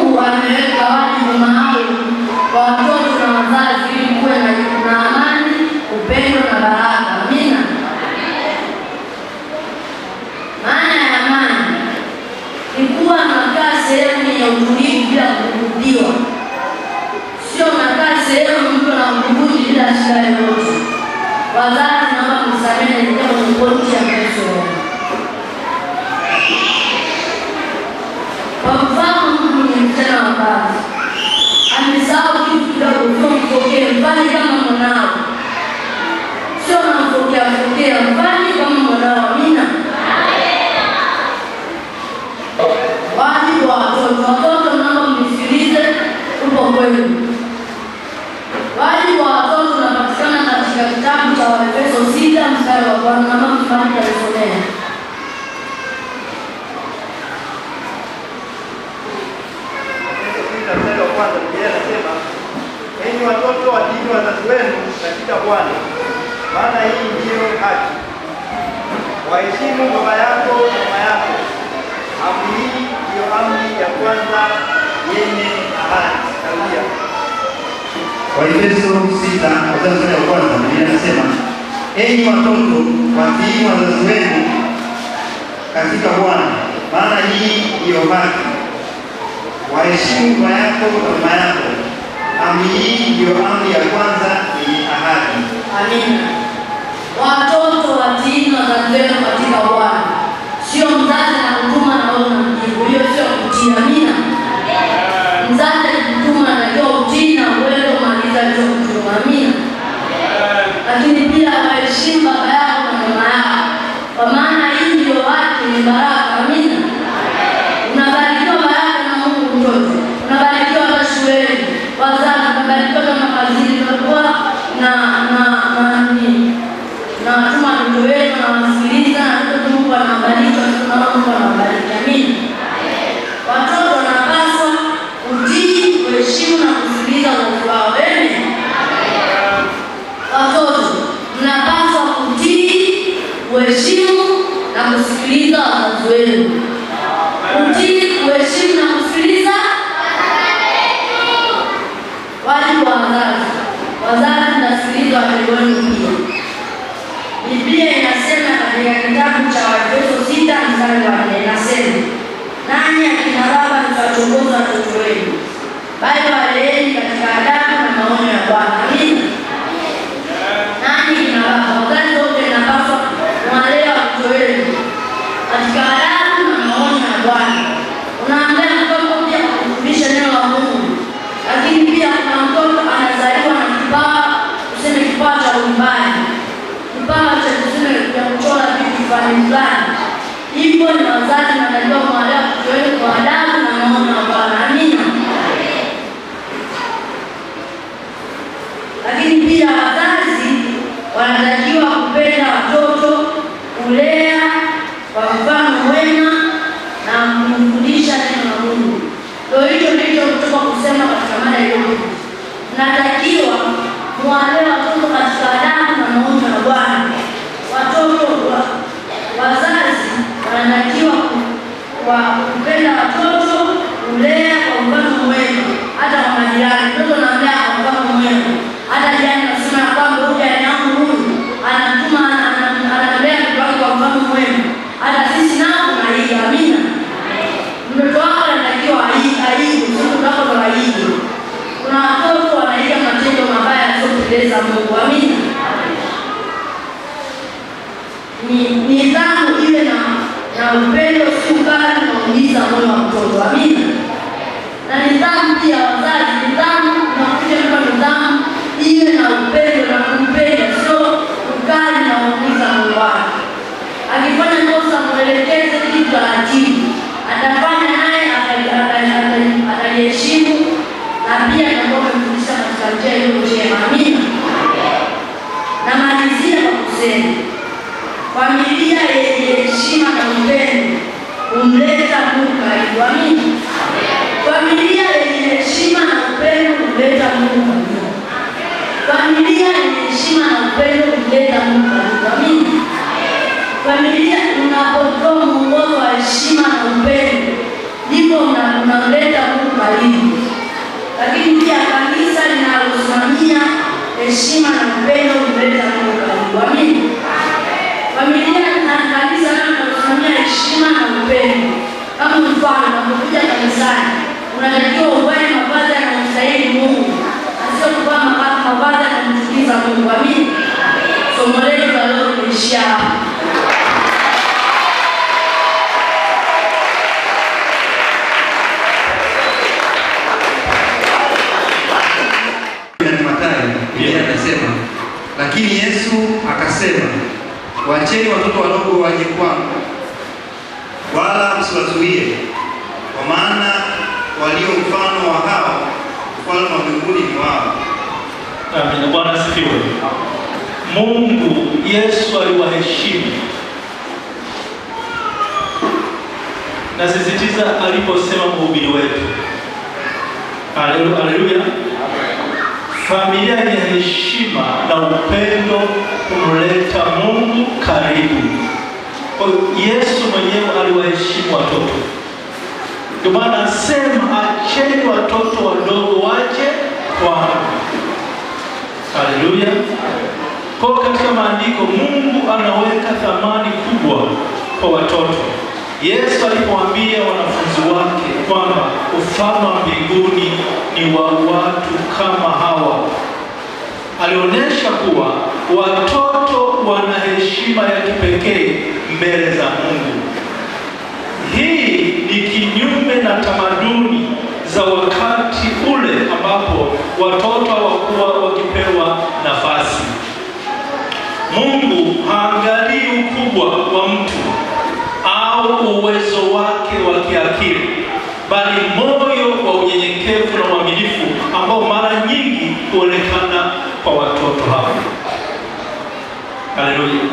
Mungu ameweka wajibu maalum kwa watoto na wazazi ili kuwe na amani, upendo na baraka. Amina. Maana ya amani ni kuwa unakaa sehemu yenye utulivu bila kubughudhiwa. Sio unakaa sehemu mtu anakubughudhi bila shida yoyote. Wazazi naomba mnisamehe ndio mpointi ya kesho. Kwa mfano mtu mwenye msichana wa kazi amesahau kitu kidogo, sio mpokee, mfanye kama mwanao. Sio unampokea, mfanye kama mwanao. Amina. Wajibu wa watoto naomba mnisikilize, upo kwenu. Wajibu wa watoto unapatikana katika kitabu cha Waefeso 6 mstari wa 1. Naomba mfanye alisomea. Enyi watoto watiini wazazi wenu katika Bwana, maana hii ndiyo haki. Waheshimu baba yako na mama yako. Amri hii ndiyo amri ya kwanza yenye ahadi. Tarudia. Waefeso 6 mstari wa kwanza inasema, enyi watoto watiini wazazi wenu katika Bwana, maana hii ndiyo haki. Waheshimu baba yako na mama yako. Amri hii ndiyo amri ya kwanza yenye ahadi. Amina. Watoto watiini wazazi wenu katika Bwana. Sio mzazi anakutuma na wewe unamjibu. Hiyo sio kutii. Amina. Mzazi akikutuma anajua utii na uwezo umaliza hicho kutuma. Amina. Lakini pia waheshimu baba yako na mama yako, kwa maana hii ndiyo haki, ni baraka. Amina. Unabarikiwa baraka na Mungu mtoto. Unabarikiwa hata shuleni. Wazazi unabarikiwa na makazini. Unakuwa na tuma watoto wenu na wasikiliza na mtoto Mungu anabariki, watoto Mungu anabariki. Amina. Watoto wanapaswa kutii, kuheshimu na kusikiliza wazazi wao. Amen. Watoto mnapaswa kutii, kuheshimu na kusikiliza wazazi wenu. Kutii, kuheshimu na kusikiliza. Wajibu wa wazazi. Wazazi mnasikiliza wajibu wenu pia. Biblia inasema katika kitabu cha Waefeso 6 mstari wa 4 inasema, nanyi akina baba mtawachongoza watoto wenu, bali waleeni katika adabu na maonyo ya Bwana. Amina. Nanyi akina baba, wazazi wote mnapaswa kuwalea watoto wenu katika adabu na maonyo ya Bwana. Unaandaa mtoto pia kufundisha neno la Mungu, lakini pia kuna mtoto anazaliwa na kipawa, tuseme kipawa cha uimbaji, kipawa cha kusema ya kuchora vitu fulani. Hivyo ni wazazi wanatakiwa kuwalea watoto wenu kwa adabu na maono ya Bwana. Amina. Lakini pia wazazi wanatakiwa kupenda watoto, kulea kwa mfano wema na kumfundisha neno la Mungu. Ndio hicho ndicho kutoka kusema katika mada iliyopita. Natakiwa kuwalea watoto katika adabu na maono ya Bwana. Wazazi wanatakiwa kupenda watoto, kulea kwa mfano mwema, hata kwa majirani. Mtoto anamlea kwa mfano mwema, hata jirani anasema kwamba huyu jirani yangu huyu anatuma analea mtoto wake kwa mfano mwema, hata sisi nao tunaiga. Amina. Mtoto wako anatakiwa aige, sio mtoto wako ndo aige. Kuna watoto wanaiga matendo mabaya yasiyopendeza Mungu. Amina. Nidhamu iwe na upendo, si ukali na kuumiza moyo wa mtoto. Amina. Na nidhamu pia wazazi, nidhamu na kuja kwa nidhamu iwe na upendo na kumpenda, sio ukali na kuumiza moyo wake. Akifanya kosa mwelekeze kitu taratibu, atafanya naye atajiheshimu na pia atakuwa kumfundisha katika njia iliyo njema. Amina. Na malizia kwa kusema, familia yenye heshima na upendo humleta Mungu karibu. Amina. Familia yenye heshima na upendo humleta Mungu karibu. Familia yenye heshima na upendo humleta Mungu karibu. Amina. Familia unapotoa mwongozo wa heshima na upendo, ndipo unamleta Mungu karibu. Lakini pia kanisa linalosimamia heshima na upendo huleta Mungu karibu. Amina. Familia na kanisa linalosimamia heshima na upendo. Kama mfano, unapokuja kanisani, unatakiwa uvae mavazi yanayomstahili Mungu, sio kuvaa mavazi yanayomchukiza Mungu. Amina. Somo letu la leo limeishia hapa. Lakini Yesu akasema, waacheni watoto wadogo waje kwangu, wala msiwazuie, kwa maana walio mfano wa hao ufalme wa mbinguni ni wao. Amina. Bwana asifiwe. Mungu Yesu aliwaheshimu. Nasisitiza aliposema mhubiri wetu. Haleluya. Familia ya heshima na upendo humleta Mungu karibu. Kwa Yesu mwenyewe aliwaheshimu watoto. Ndio maana asema acheni watoto wadogo waje kwangu. Haleluya. Kwa katika maandiko Mungu anaweka thamani kubwa kwa watoto. Yesu alipoambia wanafunzi wake kwamba ufalme wa mbinguni ni wa watu kama hawa, alionyesha kuwa watoto wana heshima ya kipekee mbele za Mungu. Hii ni kinyume na tamaduni za wakati ule ambapo watoto hawakuwa wakipewa nafasi. Mungu haangalii ukubwa wa mtu au uwezo wake wa kiakili, bali moyo wa unyenyekevu na uaminifu ambao mara nyingi huonekana kwa watoto hao. Haleluya.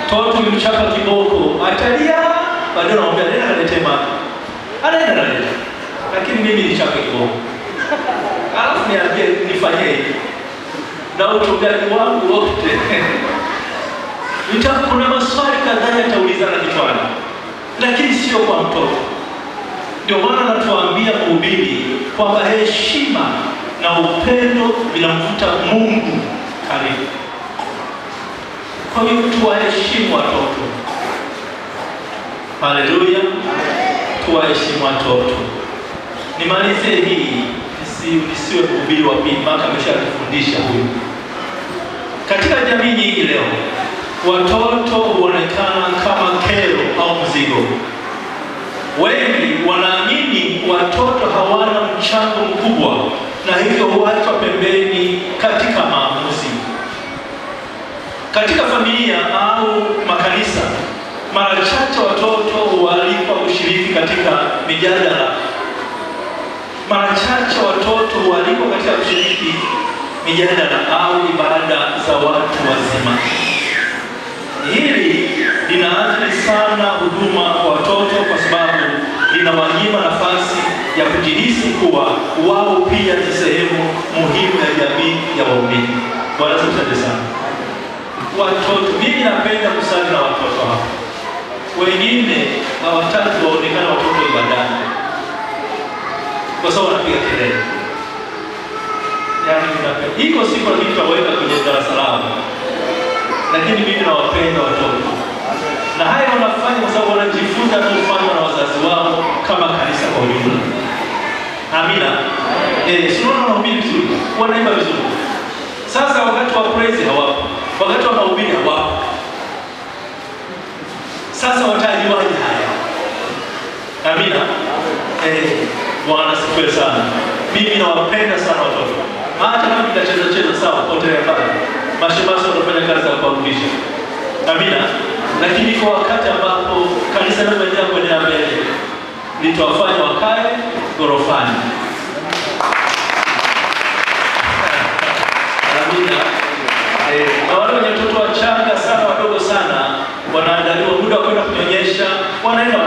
Mtoto ukimchapa kiboko atalia, baadaye anamwambia nenda kalete maji. Anaenda naleta. Lakini mimi nichape kiboko. Alafu niambie nifanye hivi. Na utungaji wangu wote. Kuna maswali kadhaa yataulizana kichwani, lakini sio kwa mtoto. Ndio maana natuambia mhubiri kwamba heshima na upendo vinamvuta Mungu karibu. Kwa hiyo tuwaheshimu watoto. Haleluya. Tuwaheshimu watoto. Nimalizie hii nisiwe mhubiri wa pili, maana ameshatufundisha huyu. Katika jamii nyingi leo watoto huonekana kama kero au mzigo. Wengi wanaamini watoto hawana mchango mkubwa na hivyo huachwa pembeni katika maamuzi. Katika familia au makanisa, mara chache watoto hualikwa kushiriki katika mijadala. Mara chache watoto hualikwa katika kushiriki mijadala au ibada za watu wazima. Hili linaathiri sana huduma kwa watoto kwa sababu linawanyima nafasi ya kujihisi kuwa wao pia ni sehemu muhimu ya jamii ya waumini. Bwana asifiwe sana. Watoto, mimi napenda kusali na watoto hapa. Wengine hawataki waonekane watoto ibadani kwa sababu wanapiga kelele. Yaani tunapenda. Iko siku nitaweka kwenye darasa lao. Lakini mimi nawapenda watoto. Na haya wanafanya kwa sababu wanajifunza kufanya na wazazi wao kama kanisa kwa ujumla. Amina. Sio wanahubiri vizuri, wanaimba vizuri. Sasa wakati wa praise hawapo. Wakati wa mahubiri hawapo. Sasa watajuaje haya? Amina. Bwana asifiwe sana. Mimi nawapenda sana watoto. Hata kama tunacheza sawa, potelea pale. Mashemasi wanafanya kazi ya kuwarudisha. Amina. Lakini kwa wakati ambapo kanisa linaendelea kwenda mbele, litawafanya wakae gorofani. Amina. Na wale wenye watoto wachanga sana, wadogo sana, wanaandaliwa muda wa kwenda kunyonyesha, wanaenda